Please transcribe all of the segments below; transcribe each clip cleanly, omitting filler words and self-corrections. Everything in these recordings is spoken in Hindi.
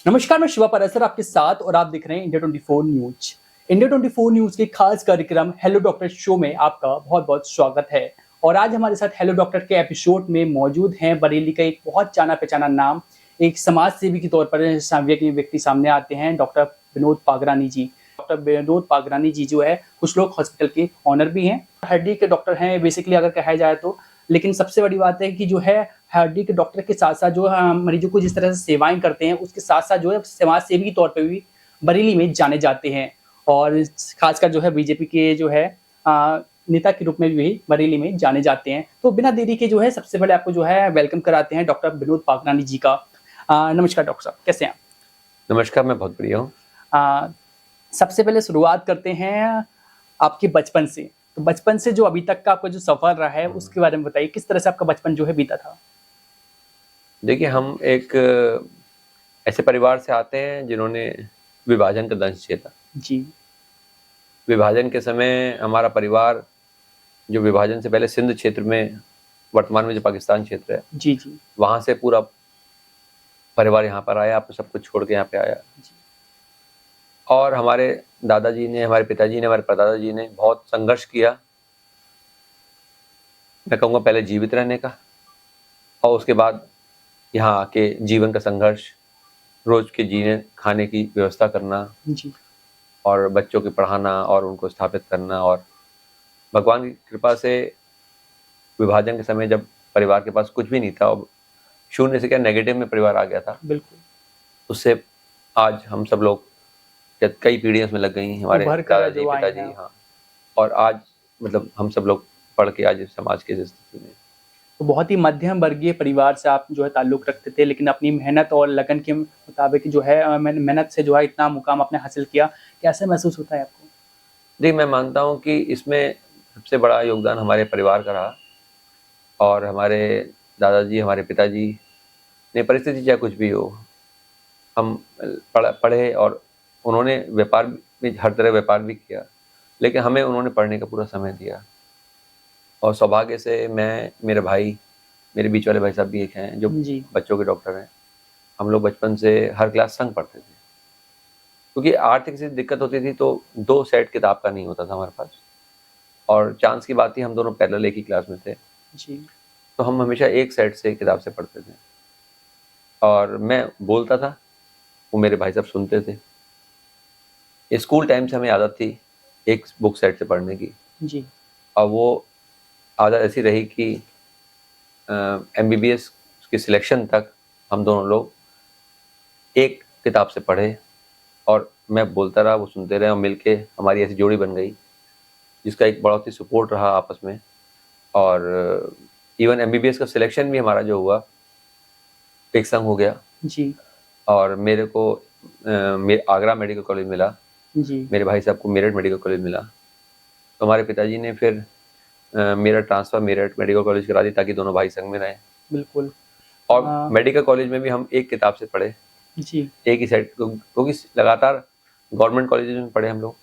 नमस्कार, मैं शिवा पारासर आपके साथ और आप देख रहे हैं इंडिया 24 न्यूज। इंडिया 24 न्यूज के खास कार्यक्रम हेलो डॉक्टर शो में आपका बहुत बहुत स्वागत है। और आज हमारे साथ हेलो डॉक्टर के एपिसोड में मौजूद हैं बरेली का एक बहुत जाना पहचाना नाम, एक समाज सेवी के तौर पर व्यक्ति सामने आते हैं, डॉक्टर विनोद पागरानी जी। डॉक्टर विनोद पागरानी जी जो है कुछ लोग हॉस्पिटल के ऑनर भी हैं, हड्डी के डॉक्टर हैं बेसिकली अगर कहा जाए तो। लेकिन सबसे बड़ी बात है कि जो है हड्डी के डॉक्टर के साथ साथ जो मरीजों को जिस तरह से सेवाएं करते हैं उसके साथ साथ जो है समाज सेवी के तौर पे भी बरेली में जाने जाते हैं। और खासकर जो है बीजेपी के जो है नेता के रूप में भी बरेली में जाने जाते हैं। तो बिना देरी के जो है सबसे पहले आपको जो है वेलकम कराते हैं डॉक्टर विनोद पागरानी जी का। नमस्कार डॉक्टर साहब, कैसे हैं आप? नमस्कार, मैं बहुत बढ़िया हूँ। सबसे पहले शुरुआत करते हैं आपके बचपन से। तो बचपन से जो अभी तक का आपका जो सफर रहा है उसके बारे में बताइए, किस तरह से आपका बचपन जो है बीता था? देखिए, हम एक ऐसे परिवार से आते हैं जिन्होंने विभाजन का दंश झेला। जी। विभाजन के समय हमारा परिवार जो विभाजन से पहले सिंध क्षेत्र में, वर्तमान में जो पाकिस्तान क्षेत्र है, जी, जी। वहाँ से पूरा परिवार यहाँ पर आया, अपने सब कुछ छोड़ के यहाँ पे आया। जी। और हमारे दादाजी ने, हमारे पिताजी ने, हमारे परदादा जी ने बहुत संघर्ष किया। मैं कहूँगा पहले जीवित रहने का और उसके बाद यहाँ आके जीवन का संघर्ष, रोज के जीने खाने की व्यवस्था करना जी। और बच्चों के पढ़ाना और उनको स्थापित करना। और भगवान की कृपा से विभाजन के समय जब परिवार के पास कुछ भी नहीं था और शून्य से क्या नेगेटिव में परिवार आ गया था, बिल्कुल। उससे आज हम सब लोग कई पीढ़ियां उसमें लग गई, हमारे दादाजी पिताजी। हाँ, और आज मतलब हम सब लोग पढ़ के आज समाज की स्थिति में। तो बहुत ही मध्यम वर्गीय परिवार से आप जो है ताल्लुक़ रखते थे, लेकिन अपनी मेहनत और लगन के मुताबिक जो है मेहनत से जो है इतना मुकाम आपने हासिल किया। कैसे महसूस होता है आपको? देखिए, मैं मानता हूँ कि इसमें सबसे बड़ा योगदान हमारे परिवार का रहा और हमारे दादाजी, हमारे पिताजी ने, परिस्थिति चाहे कुछ भी हो, हम पढ़े और उन्होंने व्यापार में हर तरह व्यापार भी किया, लेकिन हमें उन्होंने पढ़ने का पूरा समय दिया। और सौभाग्य से मैं, मेरे भाई, मेरे बीच वाले भाई साहब भी एक हैं जो बच्चों के डॉक्टर हैं। हम लोग बचपन से हर क्लास संग पढ़ते थे, क्योंकि आर्थिक से दिक्कत होती थी तो 2 सेट किताब का नहीं होता था हमारे पास। और चांस की बात थी, हम दोनों पैरेलल एक ही क्लास में थे जी। तो हम हमेशा एक सेट से किताब से पढ़ते थे। और मैं बोलता था, वो मेरे भाई साहब सुनते थे। स्कूल टाइम से हमें आदत थी एक बुक सेट से पढ़ने की। जी। और वो आदत ऐसी रही कि MBBS की सिलेक्शन तक हम दोनों लोग एक किताब से पढ़े और मैं बोलता रहा, वो सुनते रहे और मिलके हमारी ऐसी जोड़ी बन गई जिसका एक बहुत ही सपोर्ट रहा आपस में। और इवन MBBS का सिलेक्शन भी हमारा जो हुआ एक संग हो गया। जी। और मेरे को आगरा मेडिकल कॉलेज मिला, जी। मेरे भाई साहब को मेरठ मेडिकल कॉलेज मिला। तो हमारे पिताजी ने फिर मेरा ट्रांसफ़र मेरठ मेडिकल कॉलेज करा दी ताकि दोनों भाई संग में रहें। बिल्कुल। और मेडिकल कॉलेज में भी हम एक किताब से पढ़े, जी। एक ही सेट, क्योंकि लगातार गवर्नमेंट कॉलेजेस में पढ़े हम लोग।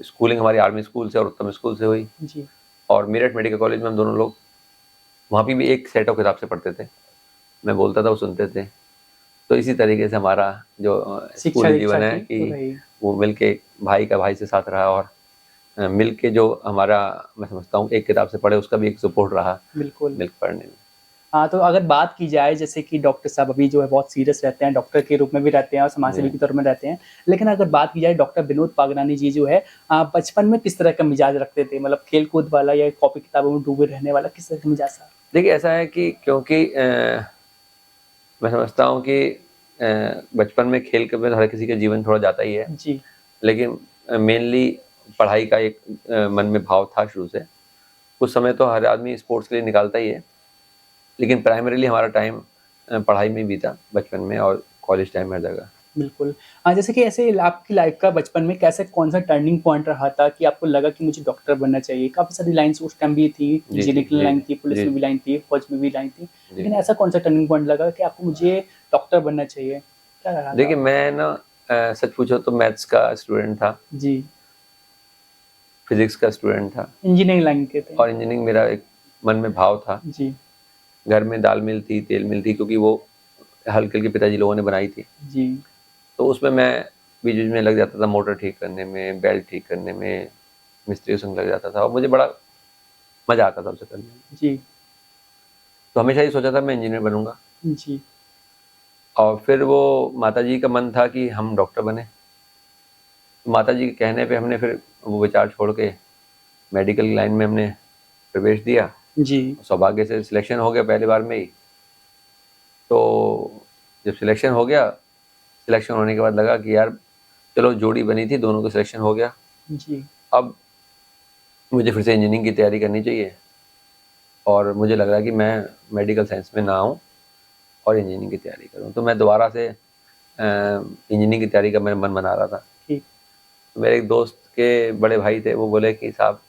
स्कूलिंग हमारी आर्मी स्कूल से और उत्तम स्कूल से हुई। जी। और मेरठ मेडिकल कॉलेज में हम दोनों लोग वहाँ भी एक सेट ऑफ किताब से पढ़ते थे। मैं बोलता था, वो सुनते थे। तो इसी तरीके से हमारा जो स्कूली जीवन है कि वो मिलके भाई का भाई से साथ रहा और मिलके जो हमारा, मैं समझता हूँ, एक किताब से पढ़े उसका भी एक सपोर्ट रहा बिल्कुल मिलकर पढ़ने में। हाँ, तो अगर बात की जाए जैसे कि डॉक्टर साहब अभी जो है बहुत सीरियस रहते हैं, डॉक्टर के रूप में भी रहते हैं और समाज सेवी के तौर में रहते हैं। लेकिन अगर बात की जाए डॉक्टर विनोद पागरानी जी जो है बचपन में किस तरह का मिजाज रखते थे? मतलब खेल कूद वाला या कॉपी किताबों में डूबे रहने वाला, किस तरह का मिजाज था? देखिए, ऐसा है कि क्योंकि मैं समझता हूँ कि बचपन में खेल के में हर किसी का जीवन थोड़ा जाता ही है जी। लेकिन मेनली पढ़ाई का एक मन में भाव था शुरू से। कुछ समय तो हर आदमी स्पोर्ट्स के लिए निकालता ही है, लेकिन प्राइमरीली हमारा टाइम पढ़ाई में बीता बचपन में और कॉलेज टाइम में हर जगह। बिल्कुल। जैसे कि ऐसे आपकी लाइफ का बचपन में कैसे कौन-सा टर्निंग पॉइंट रहा था कि आपको लगा कि मुझे डॉक्टर बनना चाहिए? काफ़ी सारी लाइन्स उस टाइम भी थी, इंजीनियरिंग की लाइन थी, पुलिस में भी लाइन थी, फौज में भी लाइन थी। लेकिन ऐसा कौन-सा टर्निंग पॉइंट लगा कि आपको मुझे डॉक्टर बनना चाहिए? क्या रहा था? देखिए, मैं ना सच पूछो तो मैथ्स का स्टूडेंट था। जी। फिजिक्स का स्टूडेंट था। इंजीनियरिंग लाइन के थे। और इंजीनियरिंग मेरा एक मन में भाव था। जी। घर में दाल मिल थी, तेल मिल थी, क्योंकि वो हल्की हल्की पिताजी लोगों ने बनाई थी, जी। तो उसमें मैं बीच बीच में लग जाता था, मोटर ठीक करने में, बेल्ट ठीक करने में, मिस्त्री के संग लग जाता था और मुझे बड़ा मजा आता था उसे करने में। जी। तो हमेशा ये सोचा था मैं इंजीनियर बनूंगा। जी। और फिर वो माताजी का मन था कि हम डॉक्टर बने, तो माताजी के कहने पे हमने फिर वो विचार छोड़ के मेडिकल लाइन में हमने प्रवेश दिया। जी। सौभाग्य से सिलेक्शन हो गया पहली बार में ही। तो जब सिलेक्शन हो गया, सिलेक्शन होने के बाद लगा कि यार चलो जोड़ी बनी थी, दोनों का सिलेक्शन हो गया, जी। अब मुझे फिर से इंजीनियरिंग की तैयारी करनी चाहिए। और मुझे लग रहा है कि मैं मेडिकल साइंस में ना आऊँ और इंजीनियरिंग की तैयारी करूँ। तो मैं दोबारा से इंजीनियरिंग की तैयारी का मेरा मन बना रहा था। ठीक। तो मेरे एक दोस्त के बड़े भाई थे, वो बोले कि साहब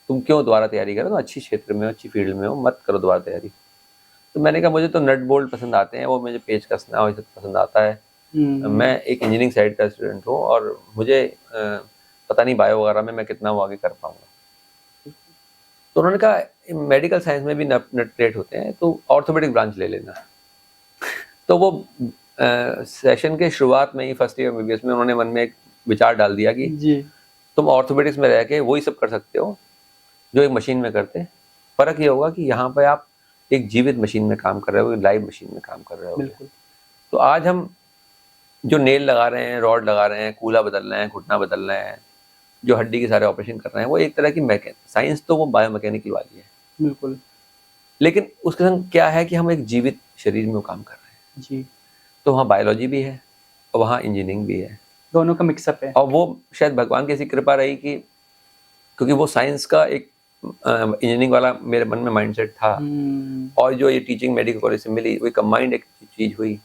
तुम क्यों दोबारा तैयारी करो, तुम अच्छी क्षेत्र में हो, अच्छी फील्ड में हो, मत करो दोबारा तैयारी। तो मैंने कहा मुझे तो नट बोल्ट पसंद आते हैं, वो मुझे पेच कसना और ये सब पसंद आता है। मैं एक इंजीनियरिंग साइड का स्टूडेंट हूँ और मुझे पता नहीं बायो वगैरह में मैं कितना वो आगे कर पाऊंगा। तो उन्होंने कहा मेडिकल साइंस में भी नट प्लेट होते हैं, तो ऑर्थोपेडिक ब्रांच ले लेना। तो वो सेशन के शुरुआत में ही फर्स्ट ईयर एमबीबीएस में उन्होंने मन में एक विचार डाल दिया कि जी। तुम ऑर्थोपेडिक्स में रह के वही सब कर सकते हो जो एक मशीन में करते हैं। फर्क ये होगा कि यहाँ पे आप एक जीवित मशीन में काम कर रहे हो, लाइव मशीन में काम कर रहे हो। बिल्कुल। तो आज हम जो नेल लगा रहे हैं, रॉड लगा रहे हैं, कूला बदल रहे हैं, घुटना बदल रहे हैं, जो हड्डी के सारे ऑपरेशन कर रहे हैं, वो एक तरह की साइंस तो वो बायोमैकेनिकल वाली है, बिल्कुल। लेकिन उसके संग क्या है कि हम एक जीवित शरीर में वो काम कर रहे हैं। जी। तो वहाँ बायोलॉजी भी है और वहाँ इंजीनियरिंग भी है, दोनों का मिक्सअप है। और वो शायद भगवान की ऐसी कृपा रही कि क्योंकि वो साइंस का एक इंजीनियरिंग वाला मेरे मन में माइंडसेट था, और जो ये टीचिंग मेडिकल कॉलेज से मिली वो कंबाइंड एक चीज़ हुई।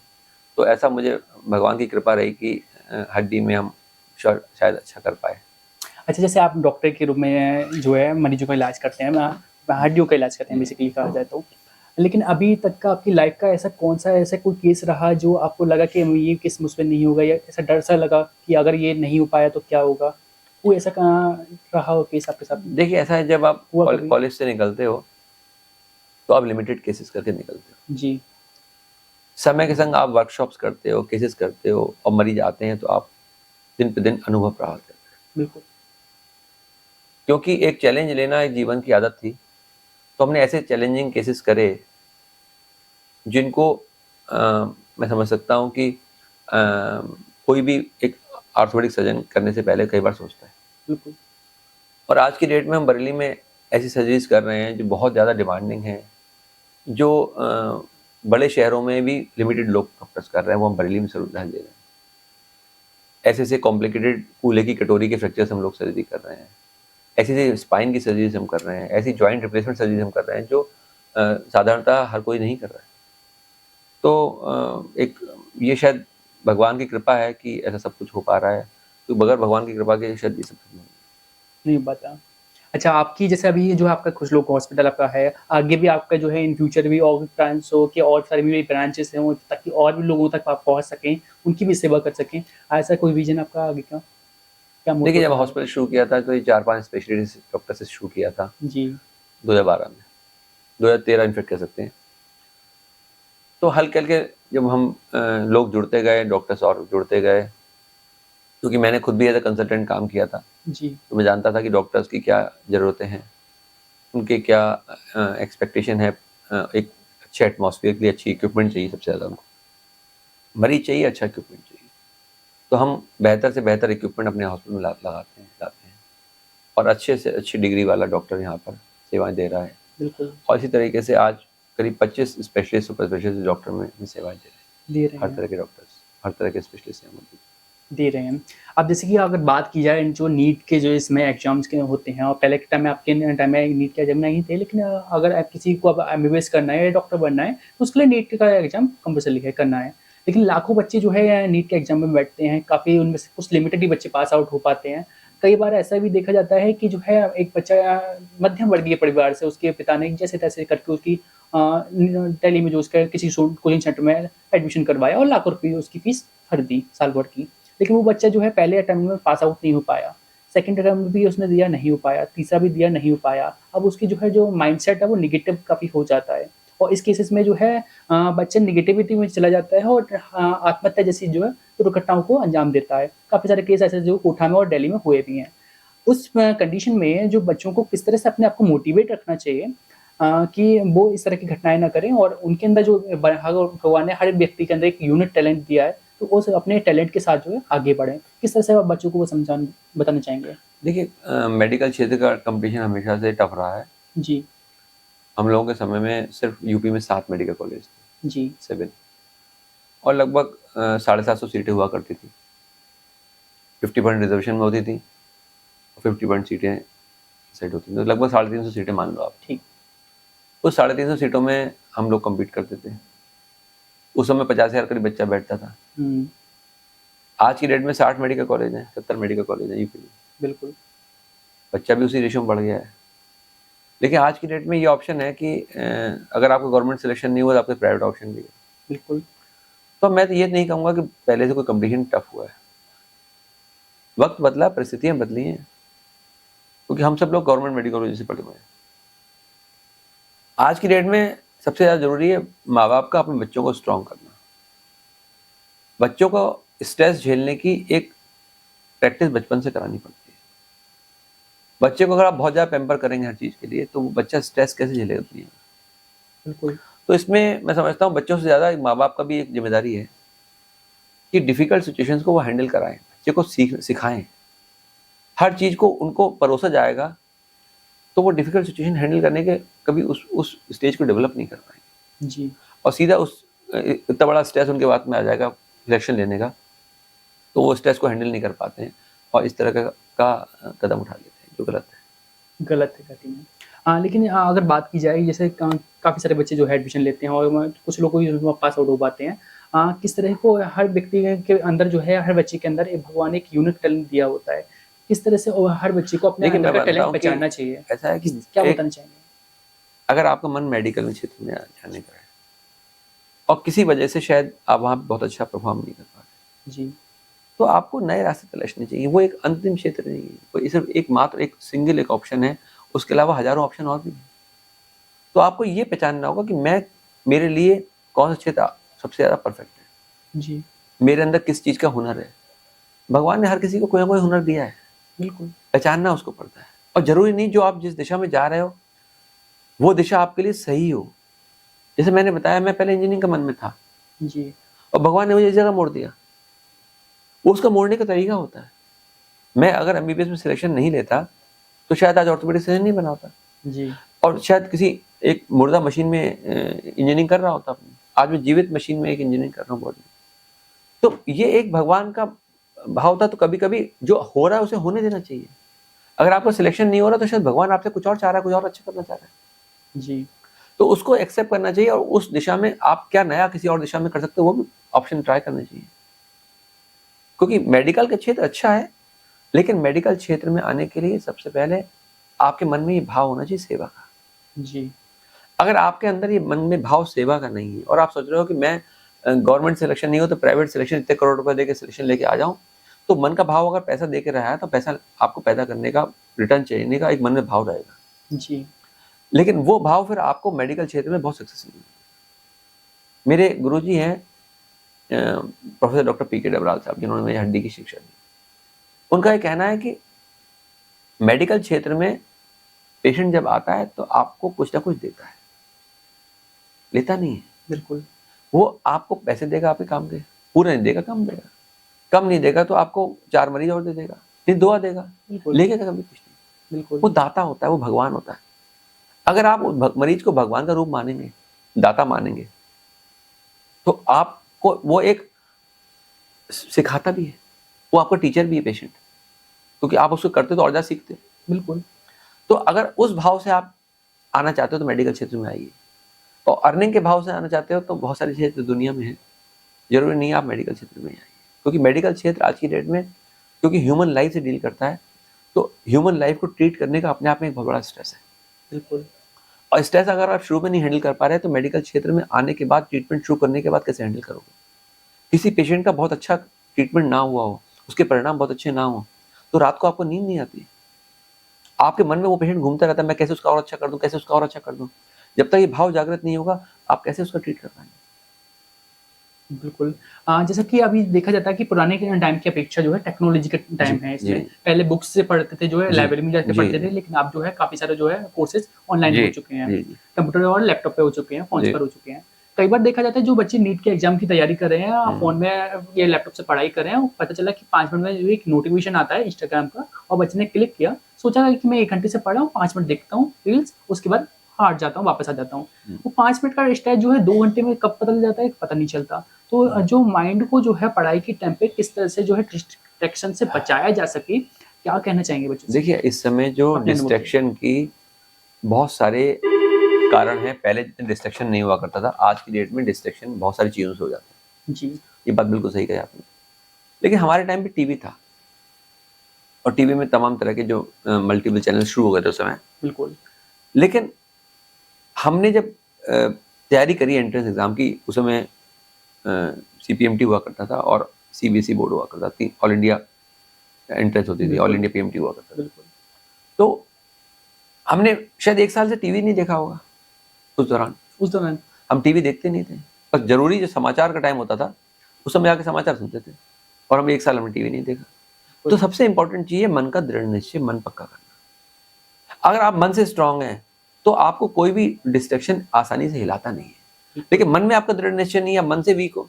तो ऐसा मुझे भगवान की कृपा रही कि हड्डी में हम शायद अच्छा कर पाए। अच्छा, जैसे आप डॉक्टर के रूप में जो है मरीजों का इलाज करते हैं, हड्डियों का इलाज करते हैं बेसिकली कहा जाए तो, लेकिन अभी तक का आपकी लाइफ का ऐसा कौन सा ऐसा कोई केस रहा जो आपको लगा कि ये केस मुझ पे नहीं होगा, या ऐसा डर सा लगा कि अगर ये नहीं हो पाया तो क्या होगा? कोई ऐसा कहाँ रहा हो केस आपके साथ? देखिए ऐसा है, जब आप हुआ कभी? कॉलेज से निकलते हो तो आप लिमिटेड केसेस करके निकलते हो। जी। समय के संग आप वर्कशॉप्स करते हो, केसेस करते हो, और मरीज आते हैं तो आप दिन पे दिन अनुभव प्राप्त करते हो। बिल्कुल। क्योंकि एक चैलेंज लेना एक जीवन की आदत थी, तो हमने ऐसे चैलेंजिंग केसेस करे जिनको मैं समझ सकता हूँ कि कोई भी एक ऑर्थोपेडिक सर्जन करने से पहले कई बार सोचता है। बिल्कुल। और आज की डेट में हम बरेली में ऐसी सर्जरीज कर रहे हैं जो बहुत ज़्यादा डिमांडिंग है, जो बड़े शहरों में भी लिमिटेड लोग डॉक्टर्स कर रहे हैं, वो हम बरेली में सुविधा दे रहे हैं। ऐसे ऐसे कॉम्प्लिकेटेड कूल्हे की कटोरी के फ्रैक्चर्स हम लोग सर्जरी कर रहे हैं, ऐसी ऐसी स्पाइन की सर्जरीज हम कर रहे हैं, ऐसी जॉइंट रिप्लेसमेंट सर्जरीज हम कर रहे हैं जो साधारणतः हर कोई नहीं कर रहा है। तो एक ये शायद भगवान की कृपा है कि ऐसा सब कुछ हो पा रहा है, तो बगैर भगवान की कृपा के शायद ये सब नहीं पता। अच्छा, आपकी जैसे अभी ये जो आपका खुश लोग हॉस्पिटल आपका है, आगे भी आपका जो है इन फ्यूचर भी और ब्रांच हो कि और सारी भी ब्रांचेस हों ताकि और भी लोगों तक आप पहुँच सकें, उनकी भी सेवा कर सकें। ऐसा कोई विज़न आपका आगे का? क्या मोटो देखिए, जब रहा? हॉस्पिटल शुरू किया था तो ये 4-5 स्पेशलिस्ट डॉक्टर से शुरू किया था जी। 2012 में, 2013 इनफेक्ट कह सकते हैं। तो हल्के-हल्के जब हम लोग जुड़ते गए, डॉक्टर्स और जुड़ते गए, क्योंकि मैंने खुद भी एज़ अ कंसल्टेंट काम किया था, जी। तो मैं जानता था कि डॉक्टर्स की क्या ज़रूरतें हैं, उनके क्या एक्सपेक्टेशन है। एक अच्छे एटमॉस्फेयर के लिए अच्छी इक्विपमेंट चाहिए सबसे ज़्यादा उनको। मरीज़ चाहिए, अच्छा इक्विपमेंट चाहिए। तो हम बेहतर से बेहतर इक्विपमेंट अपने हॉस्पिटल में लगाते हैं, लाते हैं, और अच्छे से अच्छी डिग्री वाला डॉक्टर यहाँ पर सेवाएँ दे रहा है। बिल्कुल। और इसी तरीके से आज करीब 25 स्पेशलिस्ट, सुपर स्पेशलिस्ट डॉक्टर में सेवाएँ दे रहे हैं। दे रहे हर हैं। तरह के डॉक्टर्स, हर तरह के स्पेशलिस्ट यहाँ मौजूद। दे रहे हैं। अब जैसे कि अगर बात की जाए जो नीट के जो इसमें एग्ज़ाम्स के होते हैं, और पहले के टाइम में आपके टाइम में नीट के एग्ज़ाम नहीं थे, लेकिन अगर आप किसी को अब एमबीबीएस करना है या डॉक्टर बनना है, तो उसके लिए नीट का एग्ज़ाम कंपल्सरी है, करना है। लेकिन लाखों बच्चे जो है नीट के एग्ज़ाम में बैठते हैं, काफ़ी उनमें से कुछ लिमिटेड ही बच्चे पास आउट हो पाते हैं। कई बार ऐसा भी देखा जाता है कि जो है एक बच्चा मध्यम वर्गीय परिवार से उसके पिता ने जैसे-तैसे करके उसकी दिल्ली में जो उसका किसी कोचिंग सेंटर में एडमिशन करवाया और लाखों रुपये उसकी फ़ीस भर दी साल भर की। लेकिन वो बच्चा जो है पहले अटेम्प्ट में पास आउट नहीं हो पाया, सेकंड अटेम्प्ट भी उसने दिया नहीं हो पाया, तीसरा भी दिया नहीं हो पाया। अब उसकी जो है जो माइंडसेट है वो नेगेटिव काफ़ी हो जाता है। और इस केसेस में जो है बच्चा नेगेटिविटी में चला जाता है और आत्महत्या जैसी जो है दुर्घटनाओं को अंजाम देता है। काफ़ी सारे केस ऐसे जो कोठा में और दिल्ली में हुए भी हैं। उस कंडीशन में जो बच्चों को किस तरह से अपने आप को मोटिवेट रखना चाहिए कि वो इस तरह की घटनाएँ ना करें और उनके अंदर जो भगवान ने हर व्यक्ति के अंदर एक यूनिक टैलेंट दिया है, तो उस अपने टैलेंट के साथ जो है आगे बढ़ें। किस तरह से आप बच्चों को वो बताना चाहेंगे? देखिए मेडिकल क्षेत्र का कंपटीशन हमेशा से टफ रहा है। जी, हम लोगों के समय में सिर्फ यूपी में 7 मेडिकल कॉलेज थे, जी, 7 और लगभग 750 सीटें हुआ करती थी। 50% रिजर्वेशन में होती थी और 50% सीटें सेट होती थी, तो लगभग 350 सीटें मान लो आप। ठीक। उस 350 सीटों में हम लोग कम्पीट करते थे। उस समय 50,000 करीब बच्चा बैठता था। हुँ, आज की डेट में 60 मेडिकल कॉलेज हैं, 70 मेडिकल कॉलेज हैं यूपी में। बिल्कुल। बच्चा भी उसी रेशियो में बढ़ गया है। लेकिन आज की डेट में ये ऑप्शन है कि अगर आपका गवर्नमेंट सिलेक्शन नहीं हुआ तो आपके प्राइवेट ऑप्शन भी है। बिल्कुल, तो मैं तो ये नहीं कहूँगा कि पहले से कोई कंपटीशन टफ हुआ है। वक्त बदला, परिस्थितियाँ बदली हैं, क्योंकि हम सब लोग गवर्नमेंट मेडिकल कॉलेज से पढ़े हुए हैं। आज की डेट में सबसे ज़्यादा ज़रूरी है माँ बाप का अपने बच्चों को स्ट्रॉन्ग करना। बच्चों को स्ट्रेस झेलने की एक प्रैक्टिस बचपन से करानी पड़ती है। बच्चे को अगर आप बहुत ज़्यादा पैम्पर करेंगे हर चीज़ के लिए, तो वो बच्चा स्ट्रेस कैसे झेलेगा दुनिया में। बिल्कुल, तो इसमें मैं समझता हूँ बच्चों से ज़्यादा माँ बाप का भी एक जिम्मेदारी है कि डिफ़िकल्ट सिचुएशंस को वो हैंडल कराएं, बच्चे को सिखाएं। हर चीज़ को उनको परोसा जाएगा तो वो डिफ़िकल्ट सिचुएशन हैंडल करने के कभी उस स्टेज को डेवलप नहीं कर पाएंगे जी, और सीधा उस इतना बड़ा स्ट्रेस उनके बाद में आ जाएगा सिलेक्शन लेने का, तो वो स्ट्रेस को हैंडल नहीं कर पाते हैं और इस तरह का कदम उठा लेते हैं, जो गलत है। गलत है कहीं न लेकिन अगर बात की जाए जैसे काफ़ी सारे बच्चे जो है एडमिशन लेते हैं और कुछ लोग को पास आउट हो पाते हैं। किस तरह को हर व्यक्ति के अंदर जो है हर बच्चे के अंदर एक भगवान ने एक यूनिक टैलेंट दिया होता है। किस तरह से हर बच्चे को अपने देखिए मैं अंदर का मानता टैलेंट हूँ कि पहचानना चाहिए? ऐसा है कि क्या एक बताना चाहेंगे? अगर आपका मन मेडिकल क्षेत्र में जाने का है और किसी वजह से शायद आप वहाँ बहुत अच्छा परफॉर्म नहीं कर पा रहे, जी, तो आपको नए रास्ते तलाशने चाहिए। वो एक अंतिम क्षेत्र नहीं है, वो सिर्फ एक मात्र एक सिंगल एक ऑप्शन है, उसके अलावा हज़ारों ऑप्शन और भी हैं। तो आपको ये पहचानना होगा कि मेरे लिए कौन-सा क्षेत्र सबसे ज़्यादा परफेक्ट है। जी, मेरे अंदर किस चीज़ का हुनर है। भगवान ने हर किसी को कोई ना कोई हुनर दिया है, बिल्कुल। पहचानना उसको पड़ता है और ज़रूरी नहीं जो आप जिस दिशा में जा रहे हो, वो दिशा आपके लिए सही हो। जैसे मैंने बताया मैं पहले इंजीनियरिंग का मन में था जी, और भगवान ने मुझे इस जगह मोड़ दिया। वो उसका मोड़ने का तरीका होता है। मैं अगर एमबीबीएस में सिलेक्शन नहीं लेता, तो शायद आज ऑर्थोपेडिक सर्जन नहीं बना होता जी, और शायद किसी एक मुर्दा मशीन में इंजीनियरिंग कर रहा होता अपनी। आज मैं जीवित मशीन में एक इंजीनियरिंग कर रहा हूँ बॉडी में। तो ये एक भगवान का भाव था, तो कभी-कभी जो हो रहा है उसे होने देना चाहिए। अगर आपका सिलेक्शन नहीं हो रहा तो शायद भगवान आपसे कुछ और चाह रहा है, कुछ और अच्छा करना चाह रहा है। जी, तो उसको एक्सेप्ट करना चाहिए और उस दिशा में आप क्या नया किसी और दिशा में कर सकते हो, वो भी ऑप्शन ट्राई करना चाहिए। क्योंकि मेडिकल का क्षेत्र अच्छा है, लेकिन मेडिकल क्षेत्र में आने के लिए सबसे पहले आपके मन में ये भाव होना चाहिए सेवा का। जी, अगर आपके अंदर ये मन में भाव सेवा का नहीं है और आप सोच रहे हो कि मैं गवर्नमेंट सिलेक्शन नहीं हो तो प्राइवेट सिलेक्शन इतने करोड़ रुपए देके सिलेक्शन लेके आ जाऊं, तो मन का भाव अगर पैसा देके रहा है तो पैसा आपको पैदा करने का रिटर्न चाहिए का एक मन में भाव रहेगा। जी, लेकिन वो भाव फिर आपको मेडिकल क्षेत्र में बहुत सक्सेस मिलेगा। मेरे गुरुजी हैं प्रोफेसर डॉक्टर पी के डबराल साहब, जिन्होंने मुझे हड्डी की शिक्षा दी। उनका ये कहना है कि मेडिकल क्षेत्र में पेशेंट जब आता है तो आपको कुछ ना कुछ देता है, लेता नहीं है। बिल्कुल, वो आपको पैसे देगा आपके काम के, पूरा नहीं देगा, कम देगा। कम नहीं देगा तो आपको 4 मरीज और दे देगा, फिर दुआ देगा, बिल्कुल, लेगा कभी कुछ नहीं। बिल्कुल, वो दाता होता है, वो भगवान होता है। अगर आप मरीज को भगवान का रूप मानेंगे, दाता मानेंगे, तो आपको वो एक सिखाता भी है, वो आपका टीचर भी है पेशेंट, क्योंकि आप उसको करते तो और ज़्यादा सीखते। बिल्कुल, तो अगर उस भाव से आप आना चाहते हो तो मेडिकल क्षेत्र में आइए और अर्निंग के भाव से आना चाहते हो तो बहुत सारे क्षेत्र दुनिया में है, जरूरी नहीं आप मेडिकल क्षेत्र में आइए। क्योंकि मेडिकल क्षेत्र आज की डेट में क्योंकि ह्यूमन लाइफ से डील करता है, तो ह्यूमन लाइफ को ट्रीट करने का अपने आप में एक बहुत बड़ा स्ट्रेस है बिल्कुल, और स्ट्रेस अगर आप शुरू में नहीं हैंडल कर पा रहे हैं तो मेडिकल क्षेत्र में आने के बाद ट्रीटमेंट शुरू करने के बाद कैसे हैंडल करोगे। किसी पेशेंट का बहुत अच्छा ट्रीटमेंट ना हुआ हो, उसके परिणाम बहुत अच्छे ना हो, तो रात को आपको नींद नहीं आती। आपके मन में वो पेशेंट घूमता रहता है, मैं कैसे उसका और अच्छा कर दूं, कैसे उसका और अच्छा कर दूं। जब तक ये भाव जागृत नहीं होगा, आप कैसे उसका ट्रीट कर पाएंगे? बिल्कुल। जैसा कि अभी देखा जाता है कि पुराने के टाइम की अपेक्षा जो है टेक्नोलॉजी का टाइम जी, है जी, इसमें। पहले बुक्स से पढ़ते थे जो है, जी, लाइब्रेरी में जाके जी, पढ़ते थे, लेकिन अब जो है काफ़ी सारे जो है कोर्सेज़ ऑनलाइन जी, हो चुके हैं। जी, जी, कंप्यूटर और लैपटॉप पे हो चुके हैं, फ़ोन्स जी, पर हो चुके हैं। कई बार देखा जाता है जो बच्चे नीट के एग्ज़ाम की तैयारी कर रहे हैं, हुँ, फ़ोन में या लैपटॉप से पढ़ाई कर रहे हैं, पता चला कि 5 मिनट में जो एक नोटिफ़िकेशन आता है इंस्टाग्राम का और बच्चे ने क्लिक किया, सोचा कि मैं 1 घंटे से पढ़ रहा हूँ, 5 मिनट देखता हूँ रील्स, उसके बाद हट जाता हूँ, वापस आ जाता हूँ। हुँ, वो 5 मिनट का स्ट्रेच जो है 2 घंटे में कब बदल जाता है, पता नहीं चलता। तो हुँ। जो माइंड को जो है पढ़ाई के टाइम पे किस तरह से जो है डिस्ट्रैक्शन से बचाया जा सके, क्या कहना चाहेंगे बच्चों से? देखिए, इस समय जो अपने अनुभव से। डिस्ट्रैक्शन की बहुत सारे कारण हैं, पहले जितने डिस्ट्रैक्शन नहीं हुआ करता था, आज की डेट में डिस्ट्रैक्शन बहुत सारी चीज़ों से हो जाते हैं। जी, ये बात बिल्कुल सही कही आपने। लेकिन हमारे टाइम पे टीवी था और टीवी में तमाम तरह के जो मल्टीपल चैनल शुरू हो गए थे उस समय। बिल्कुल। लेकिन हमने जब तैयारी करी एंट्रेंस एग्ज़ाम की, उस समय सीपीएमटी हुआ करता था और सीबीएसई बोर्ड हुआ करता थी, ऑल इंडिया एंट्रेंस होती थी, ऑल बिल्कुल, इंडिया पीएमटी हुआ करता था। बिल्कुल। तो हमने शायद 1 साल से टीवी नहीं देखा होगा उस दौरान। उस दौरान हम टीवी देखते नहीं थे। बस ज़रूरी जो समाचार का टाइम होता था, उस समय आके समाचार सुनते थे और हम 1 साल हमने टीवी नहीं देखा। तो कुछ सबसे इम्पोर्टेंट चीज़ है मन का दृढ़ निश्चय, मन पक्का करना। अगर आप मन से स्ट्रॉन्ग हैं, तो आपको कोई भी डिस्ट्रैक्शन आसानी से हिलाता नहीं है। बिल्कुल, लेकिन मन में आपका दृढ़ निश्चय नहीं है, मन से वीक हो,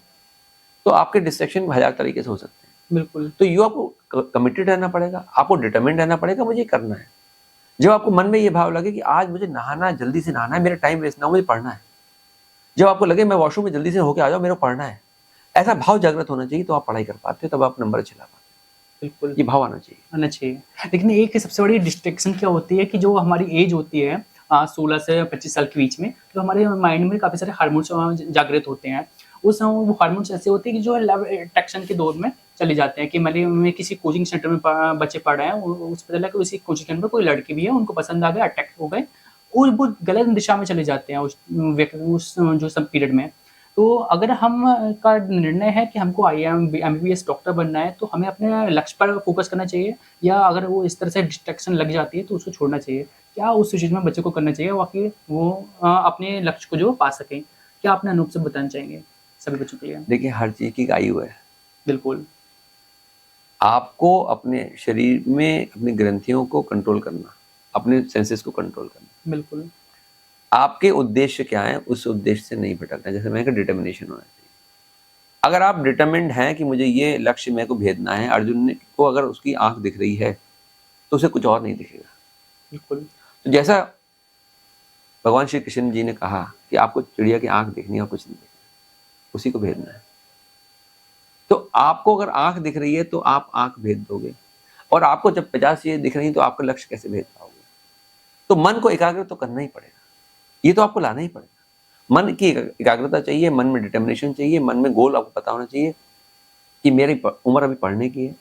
तो आपके डिस्ट्रैक्शन हज़ार तरीके से हो सकते हैं। बिल्कुल, तो यूँ आपको कमिटेड रहना पड़ेगा, आपको डिटरमिन्ड रहना पड़ेगा, मुझे ये करना है। जब आपको मन में ये भाव लगे कि आज मुझे नहाना है, जल्दी से नहाना है, मेरा टाइम वेस्ट ना हो, मुझे पढ़ना है। जब आपको लगे मैं वॉशरूम में जल्दी से होके आ जाऊँ, मेरे को पढ़ना है। ऐसा भाव जागृत होना चाहिए, तो आप पढ़ाई कर पाते हो, तब आप नंबर अच्छे ला पाते बिल्कुल। हो। ये भाव आना चाहिए। आना चाहिए। लेकिन एक सबसे बड़ी डिस्ट्रैक्शन क्या होती है कि जो हमारी एज होती है 16 से 25 साल के बीच में, जो हमारे माइंड में काफ़ी सारे हार्मोन्स जागृत होते हैं। उस समय वो हार्मोन्स ऐसे होते हैं कि जो लव अट्रैक्शन के दौर में चले जाते हैं कि मैं किसी कोचिंग सेंटर में बच्चे पढ़ रहे हैं, उस पता चला कि उसी कोचिंग सेंटर में कोई लड़की भी है, उनको पसंद आ गया, अट्रैक्ट हो गए और वो गलत दिशा में चले जाते हैं उस जो सब पीरियड में। तो अगर हम का निर्णय है कि हमको आईएम एमबीबीएस डॉक्टर बनना है, तो हमें अपने लक्ष्य पर फोकस करना चाहिए या अगर वो इस तरह से डिस्ट्रैक्शन लग जाती है तो उसको छोड़ना चाहिए? क्या उस सिचुएशन में बच्चे को करना चाहिए ताकि वो अपने लक्ष्य को जो पा सकें? क्या अपने अनुभव से बताना चाहेंगे सभी बच्चों के लिए? देखिए, हर चीज़ की एक आयु है। बिल्कुल, आपको अपने शरीर में अपनी ग्रंथियों को कंट्रोल करना, अपने सेंसेस को कंट्रोल करना। बिल्कुल, आपके उद्देश्य क्या हैं, उस उद्देश्य से नहीं भटकना। जैसे मैंने कहा, डिटर्मिनेशन होना चाहिए। अगर आप डिटरमिन्ड हैं कि मुझे ये लक्ष्य मेरे को भेदना है, अर्जुन ने को अगर उसकी आँख दिख रही है, तो उसे कुछ और नहीं दिखेगा। बिल्कुल, तो जैसा भगवान श्री कृष्ण जी ने कहा कि आपको चिड़िया की आँख देखनी है और कुछ नहीं देखना, उसी को भेदना है। तो आपको अगर आँख दिख रही है, तो आप आँख भेद दोगे और आपको जब 50 चीज़ें दिख रही हैं, तो आपका लक्ष्य कैसे भेद पाओगे? तो मन को एकाग्र तो करना ही पड़ेगा। ये तो आपको लाना ही पड़ेगा। मन की एकाग्रता चाहिए, मन में डिटर्मिनेशन चाहिए, मन में गोल आपको पता होना चाहिए कि मेरी उम्र अभी पढ़ने की है।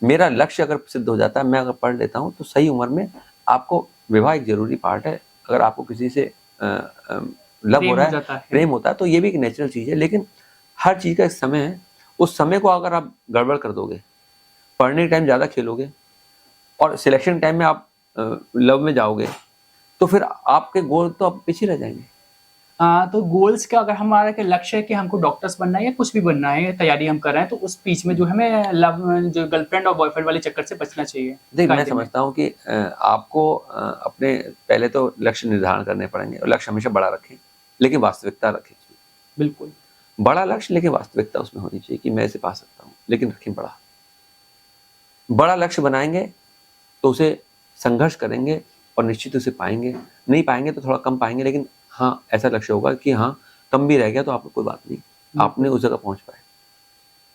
मेरा लक्ष्य अगर सिद्ध हो जाता है, मैं अगर पढ़ लेता हूँ, तो सही उम्र में आपको विवाह एक ज़रूरी पार्ट है। अगर आपको किसी से लव हो प्रेम रहा हो है, जाता है। प्रेम होता है, तो ये भी एक नेचुरल चीज़ है। लेकिन हर चीज़ का एक समय है। उस समय को अगर आप गड़बड़ कर दोगे, पढ़ने के टाइम ज़्यादा खेलोगे और सिलेक्शन टाइम में आप लव में जाओगे, तो फिर आपके गोल तो आप पीछे रह जाएँगे। तो गोल्स का अगर हमारा के लक्ष्य है कि हमको डॉक्टर्स बनना है या कुछ भी बनना है, तैयारी हम कर रहे हैं, तो उस बीच में जो हमें लव जो गर्लफ्रेंड और बॉयफ्रेंड वाले चक्कर से बचना चाहिए, देखिए, मैं कायदे में। समझता हूँ कि आपको अपने पहले तो लक्ष्य निर्धारण करने पड़ेंगे और लक्ष्य हमेशा बड़ा रखें, लेकिन वास्तविकता रखें। बिल्कुल, बड़ा लक्ष्य लेकिन वास्तविकता उसमें होनी चाहिए कि मैं इसे पा सकता हूँ, लेकिन रखें बड़ा। बड़ा लक्ष्य बनाएँगे तो उसे संघर्ष करेंगे और निश्चित उसे पाएँगे। नहीं पाएँगे तो थोड़ा कम पाएँगे, लेकिन हाँ, ऐसा लक्ष्य होगा कि हाँ, कम भी रह गया तो आपको कोई बात नहीं, आपने बिल्कुल, उस जगह पहुँच पाए,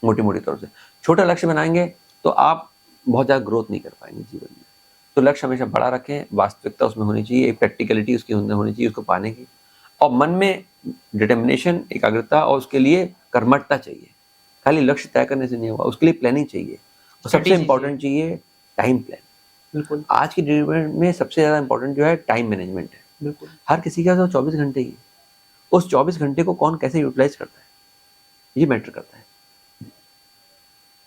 मोटी-मोटी तौर से। छोटा लक्ष्य बनाएँगे तो आप बहुत ज़्यादा ग्रोथ नहीं कर पाएँगे जीवन में। तो लक्ष्य हमेशा बड़ा रखें, वास्तविकता उसमें होनी चाहिए, एक प्रैक्टिकलिटी उसके अंदर होनी चाहिए उसको पाने की और मन में डिटर्मिनेशन, एकाग्रता और उसके लिए कर्मठता चाहिए। खाली लक्ष्य तय करने से नहीं होगा, उसके लिए प्लानिंग चाहिए और सबसे स्ट्रैटेजी इम्पोर्टेंट चाहिए टाइम प्लान। बिल्कुल, आज की डेट में सबसे ज़्यादा इम्पोर्टेंट जो है टाइम मैनेजमेंट है। बिल्कुल, हर किसी का तो 24 घंटे ही है। उस 24 घंटे को कौन कैसे यूटिलाइज़ करता है, ये मैटर करता है।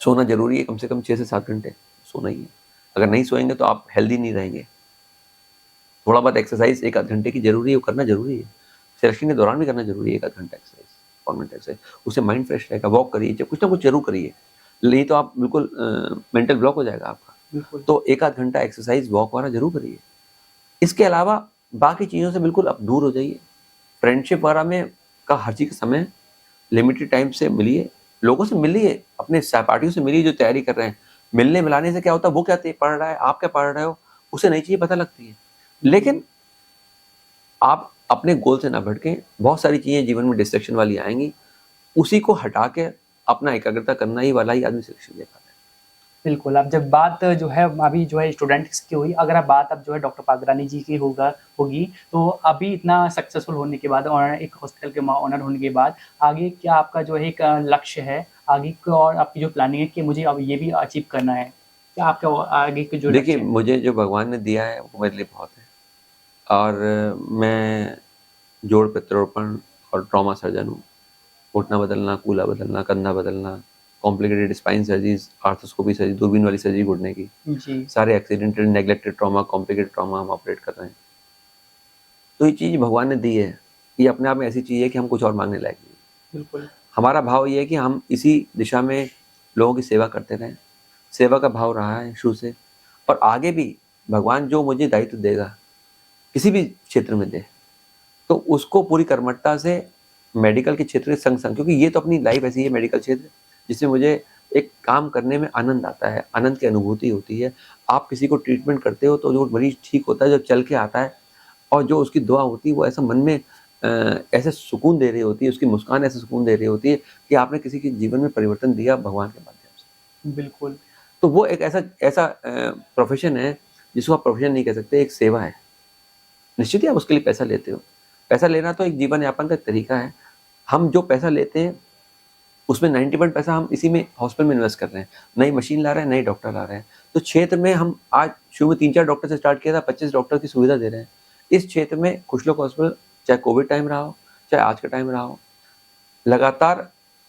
सोना ज़रूरी है, कम से कम 6 से 7 घंटे सोना ही है। अगर नहीं सोएँगे तो आप हेल्दी नहीं रहेंगे। थोड़ा बहुत एक्सरसाइज़ 1 आध घंटे की ज़रूरी है, वो करना ज़रूरी है। सिलेक्शन के दौरान भी करना जरूरी है, 1 आध घंटा एक्सरसाइज, 4 मिनट एक्सरसाइज, उससे माइंड फ्रेश रहेगा। वॉक करिए, कुछ ना कुछ जरूर करिए, नहीं तो आप बिल्कुल मेंटल ब्लॉक हो जाएगा आपका। बिल्कुल तो 1 आध घंटा एक्सरसाइज, वॉक वगैरह जरूर करिए। इसके अलावा बाकी चीज़ों से बिल्कुल अब दूर हो जाइए। फ्रेंडशिप वगैरह में का हर चीज़ का समय लिमिटेड टाइम से मिलिए, लोगों से मिलिए, अपने सहपाठियों से मिलिए जो तैयारी कर रहे हैं। मिलने मिलाने से क्या होता है, वो क्या पढ़ रहा है, आप क्या पढ़ रहे हो, उसे नई चीज़ें पता लगती है। लेकिन आप अपने गोल से ना भटकें, बहुत सारी चीज़ें जीवन में डिस्ट्रैक्शन वाली आएंगी, उसी को हटा के अपना एकाग्रता करना ही वाला ही आदमी सिलेक्शन दे पाता है। बिल्कुल, अब जब बात जो है अभी जो है स्टूडेंट्स की हुई, अगर आप बात अब जो है डॉक्टर पागरानी जी की होगी, तो अभी इतना सक्सेसफुल होने के बाद और एक हॉस्पिटल के ऑनर होने के बाद, आगे क्या आपका जो है एक लक्ष्य है, आगे की और आपकी जो प्लानिंग है कि मुझे अब ये भी अचीव करना है? क्या आपका आगे के जो देखिए, लक्ष्य है? मुझे जो भगवान ने दिया है वो मेरे लिए बहुत है, और मैं जोड़ प्रत्यारोपण और ट्रॉमा सर्जन हूँ। घुटना बदलना, कूल्हा बदलना, कंधा बदलना, complicated spine surgeries, arthroscopy surgery, दूरबीन वाली सर्जरी घुटने की, जी, सारे accidental, neglected trauma, complicated trauma हम ऑपरेट कर रहे हैं। तो ये चीज़ भगवान ने दी है, ये अपने आप में ऐसी चीज़ है कि हम कुछ और मांगने लायक नहीं। बिल्कुल, हमारा भाव ये है कि हम इसी दिशा में लोगों की सेवा करते रहें। सेवा का भाव रहा है शुरू से, और आगे भी भगवान जो मुझे दायित्व देगा, किसी भी क्षेत्र में दे, तो उसको पूरी कर्मठता से मेडिकल के क्षेत्र के संग-संग, क्योंकि ये तो अपनी लाइफ ऐसी है मेडिकल क्षेत्र, जिसमें मुझे एक काम करने में आनंद आता है, आनंद की अनुभूति होती है। आप किसी को ट्रीटमेंट करते हो तो जो मरीज़ ठीक होता है, जब चल के आता है, और जो उसकी दुआ होती है वो ऐसा मन में ऐसे सुकून दे रही होती है, उसकी मुस्कान ऐसे सुकून दे रही होती है कि आपने किसी के जीवन में परिवर्तन दिया भगवान के माध्यम से। बिल्कुल, तो वो एक ऐसा ऐसा प्रोफ़ेशन है जिसको आप प्रोफ़ेशन नहीं कह सकते, एक सेवा है। निश्चित ही आप उसके लिए पैसा लेते हो। पैसा लेना तो एक जीवन यापन का एक तरीका है। हम जो पैसा लेते हैं उसमें 90% पैसा हम इसी में हॉस्पिटल में इन्वेस्ट कर रहे हैं। नई मशीन ला रहे हैं, नए डॉक्टर ला रहे हैं। तो क्षेत्र में हम आज शुरू में 3-4 डॉक्टर से स्टार्ट किया था, 25 डॉक्टर की सुविधा दे रहे हैं। इस क्षेत्र में कुशलोक हॉस्पिटल, चाहे कोविड टाइम रहा हो, चाहे आज का टाइम रहा हो, लगातार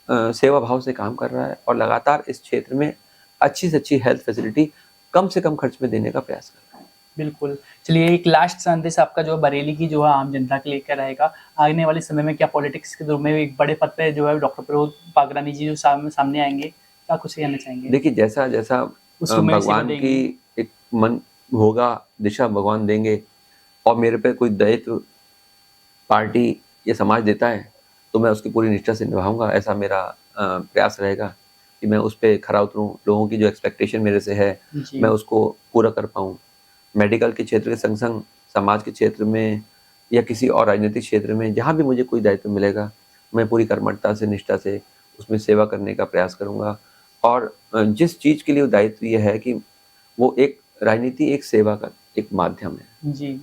सेवा भाव से काम कर रहा है, और लगातार इस क्षेत्र में अच्छी से अच्छी हेल्थ फैसिलिटी कम से कम खर्च में देने का प्रयास कर रहा है। बिल्कुल। चलिए एक लास्ट संदेश आपका जो है बरेली की जो है आम जनता के लिए क्या रहेगा? आने वाले समय में क्या पॉलिटिक्स के रूप में एक बड़े पद पे जो है डॉक्टर प्रमोद पागरानी जी जो सामने आएँगे, क्या कुछ कहना चाहेंगे? देखिए, जैसा उस रूप में भी सेवा भगवान की देंगे? एक मन होगा, दिशा भगवान देंगे, और मेरे पे कोई दायित्व पार्टी या समाज देता है, तो मैं उसकी पूरी निष्ठा से निभाऊँगा। ऐसा मेरा प्रयास रहेगा कि मैं उस पे खरा उतरूँ, लोगों की जो एक्सपेक्टेशन मेरे से है, जी, मैं उसको पूरा कर पाऊँ। मेडिकल के क्षेत्र के संग-संग समाज के क्षेत्र में या किसी और राजनीतिक क्षेत्र में, जहाँ भी मुझे कोई दायित्व मिलेगा, मैं पूरी कर्मठता से, निष्ठा से उसमें सेवा करने का प्रयास करूँगा। और जिस चीज़ के लिए वो दायित्व ये है कि वो एक राजनीति एक सेवा का एक माध्यम है, जी,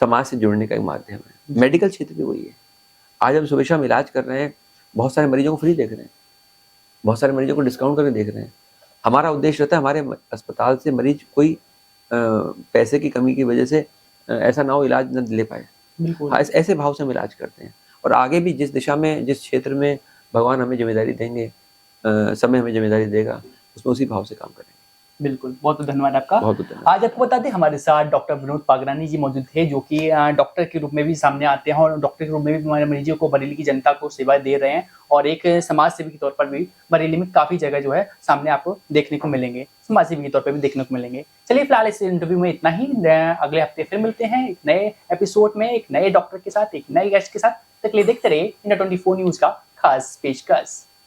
समाज से जुड़ने का एक माध्यम है। जी, मेडिकल क्षेत्र भी वही है। आज हम सुबह-शाम इलाज कर रहे हैं, बहुत सारे मरीजों को फ्री देख रहे हैं, बहुत सारे मरीजों को डिस्काउंट करके देख रहे हैं। हमारा उद्देश्य रहता है हमारे अस्पताल से मरीज कोई पैसे की कमी की वजह से ऐसा ना हो इलाज न ले पाए। बिल्कुल। हाँ, ऐसे भाव से हम इलाज करते हैं, और आगे भी जिस दिशा में, जिस क्षेत्र में भगवान हमें ज़िम्मेदारी देंगे, समय हमें ज़िम्मेदारी देगा, उसमें उसी भाव से काम करेंगे। बिल्कुल, बहुत-बहुत धन्यवाद आपका। बहुत-बहुत धन्यवाद। आज आपको बता दें हमारे साथ डॉक्टर विनोद पागरानी जी मौजूद थे जो कि डॉक्टर के रूप में भी सामने आते हैं और डॉक्टर के रूप में भी हमारे मरीजों को बरेली की जनता को सेवाएँ दे रहे हैं और एक समाज सेवी के तौर पर भी बरेली में काफ़ी जगह जो है सामने आपको देखने को मिलेंगे, समाज सेवी के तौर पे भी देखने को मिलेंगे। चलिए फिलहाल इस इंटरव्यू में इतना ही, अगले हफ्ते फिर मिलते हैं एक नए एपिसोड में, एक नए डॉक्टर के साथ, एक नए गेस्ट के साथ। तब तक के लिए देखते रहिए इंडिया 24 न्यूज़ का खास पेशकश।